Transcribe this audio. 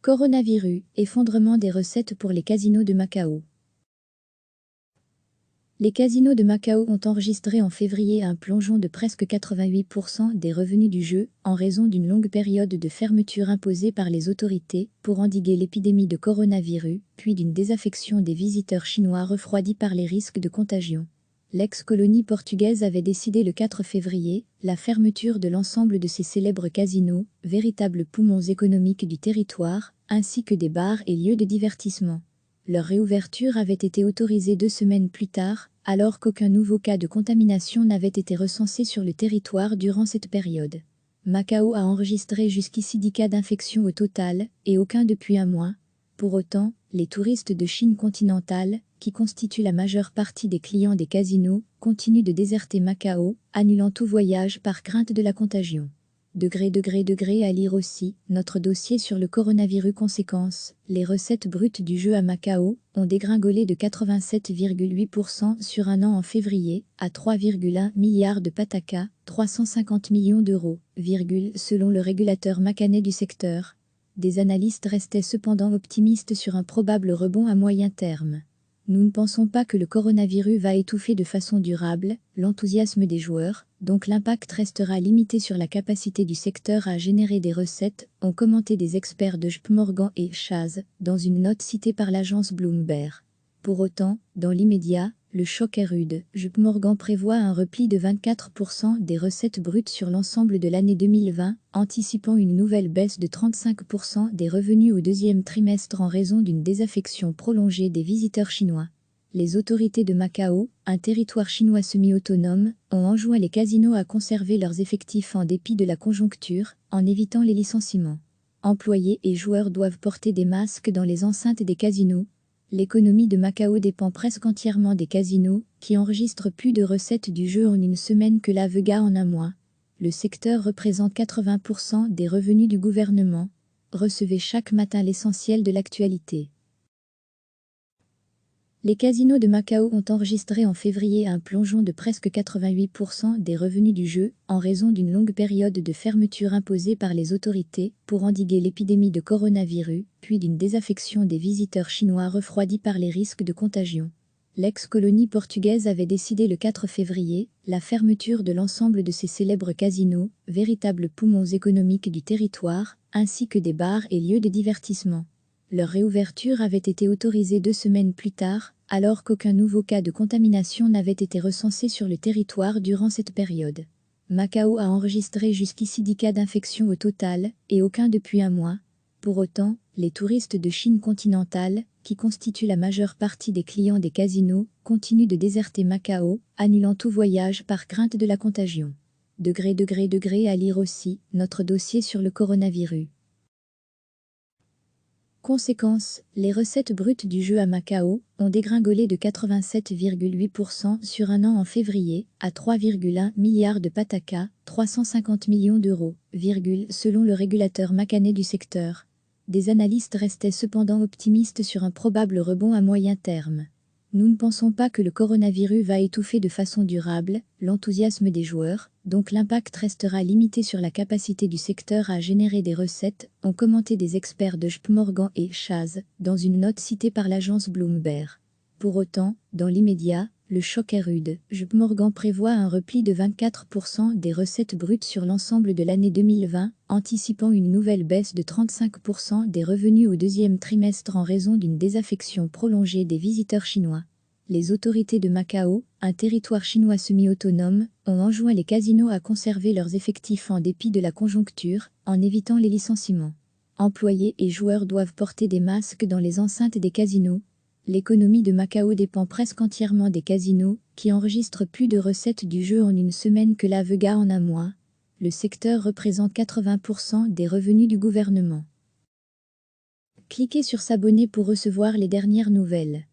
Coronavirus, effondrement des recettes pour les casinos de Macao. Les casinos de Macao ont enregistré en février un plongeon de presque 88% des revenus du jeu, en raison d'une longue période de fermeture imposée par les autorités pour endiguer l'épidémie de coronavirus, puis d'une désaffection des visiteurs chinois refroidis par les risques de contagion. L'ex-colonie portugaise avait décidé le 4 février la fermeture de l'ensemble de ses célèbres casinos, véritables poumons économiques du territoire, ainsi que des bars et lieux de divertissement. Leur réouverture avait été autorisée 2 semaines plus tard, alors qu'aucun nouveau cas de contamination n'avait été recensé sur le territoire durant cette période. Macao a enregistré jusqu'ici 10 cas d'infection au total, et aucun depuis un mois. Pour autant, les touristes de Chine continentale, qui constituent la majeure partie des clients des casinos, continuent de déserter Macao, annulant tout voyage par crainte de la contagion. Degré à lire aussi, notre dossier sur le coronavirus. Conséquences, les recettes brutes du jeu à Macao ont dégringolé de 87,8% sur un an en février, à 3,1 milliards de patakas, 350 millions d'euros, selon le régulateur macanais du secteur. Des analystes restaient cependant optimistes sur un probable rebond à moyen terme. Nous ne pensons pas que le coronavirus va étouffer de façon durable l'enthousiasme des joueurs, donc l'impact restera limité sur la capacité du secteur à générer des recettes, ont commenté des experts de JP Morgan et Chase, dans une note citée par l'agence Bloomberg. Pour autant, dans l'immédiat, le choc est rude. JP Morgan prévoit un repli de 24% des recettes brutes sur l'ensemble de l'année 2020, anticipant une nouvelle baisse de 35% des revenus au deuxième trimestre en raison d'une désaffection prolongée des visiteurs chinois. Les autorités de Macao, un territoire chinois semi-autonome, ont enjoint les casinos à conserver leurs effectifs en dépit de la conjoncture, en évitant les licenciements. Employés et joueurs doivent porter des masques dans les enceintes des casinos. L'économie de Macao dépend presque entièrement des casinos, qui enregistrent plus de recettes du jeu en une semaine que la Vega en un mois. Le secteur représente 80% des revenus du gouvernement. Recevez chaque matin l'essentiel de l'actualité. Les casinos de Macao ont enregistré en février un plongeon de presque 88% des revenus du jeu, en raison d'une longue période de fermeture imposée par les autorités pour endiguer l'épidémie de coronavirus, puis d'une désaffection des visiteurs chinois refroidis par les risques de contagion. L'ex-colonie portugaise avait décidé le 4 février la fermeture de l'ensemble de ses célèbres casinos, véritables poumons économiques du territoire, ainsi que des bars et lieux de divertissement. Leur réouverture avait été autorisée 2 semaines plus tard, alors qu'aucun nouveau cas de contamination n'avait été recensé sur le territoire durant cette période. Macao a enregistré jusqu'ici 10 cas d'infection au total, et aucun depuis un mois. Pour autant, les touristes de Chine continentale, qui constituent la majeure partie des clients des casinos, continuent de déserter Macao, annulant tout voyage par crainte de la contagion. Degré à lire aussi, notre dossier sur le coronavirus. Conséquences, les recettes brutes du jeu à Macao ont dégringolé de 87,8% sur un an en février, à 3,1 milliards de patakas, 350 millions d'euros, selon le régulateur macanais du secteur. Des analystes restaient cependant optimistes sur un probable rebond à moyen terme. Nous ne pensons pas que le coronavirus va étouffer de façon durable l'enthousiasme des joueurs, donc l'impact restera limité sur la capacité du secteur à générer des recettes, ont commenté des experts de JP Morgan et Chase, dans une note citée par l'agence Bloomberg. Pour autant, dans l'immédiat, le choc est rude. JP Morgan prévoit un repli de 24% des recettes brutes sur l'ensemble de l'année 2020, anticipant une nouvelle baisse de 35% des revenus au deuxième trimestre en raison d'une désaffection prolongée des visiteurs chinois. Les autorités de Macao, un territoire chinois semi-autonome, ont enjoint les casinos à conserver leurs effectifs en dépit de la conjoncture, en évitant les licenciements. Employés et joueurs doivent porter des masques dans les enceintes des casinos. L'économie de Macao dépend presque entièrement des casinos, qui enregistrent plus de recettes du jeu en une semaine que la Vega en un mois. Le secteur représente 80% des revenus du gouvernement. Cliquez sur s'abonner pour recevoir les dernières nouvelles.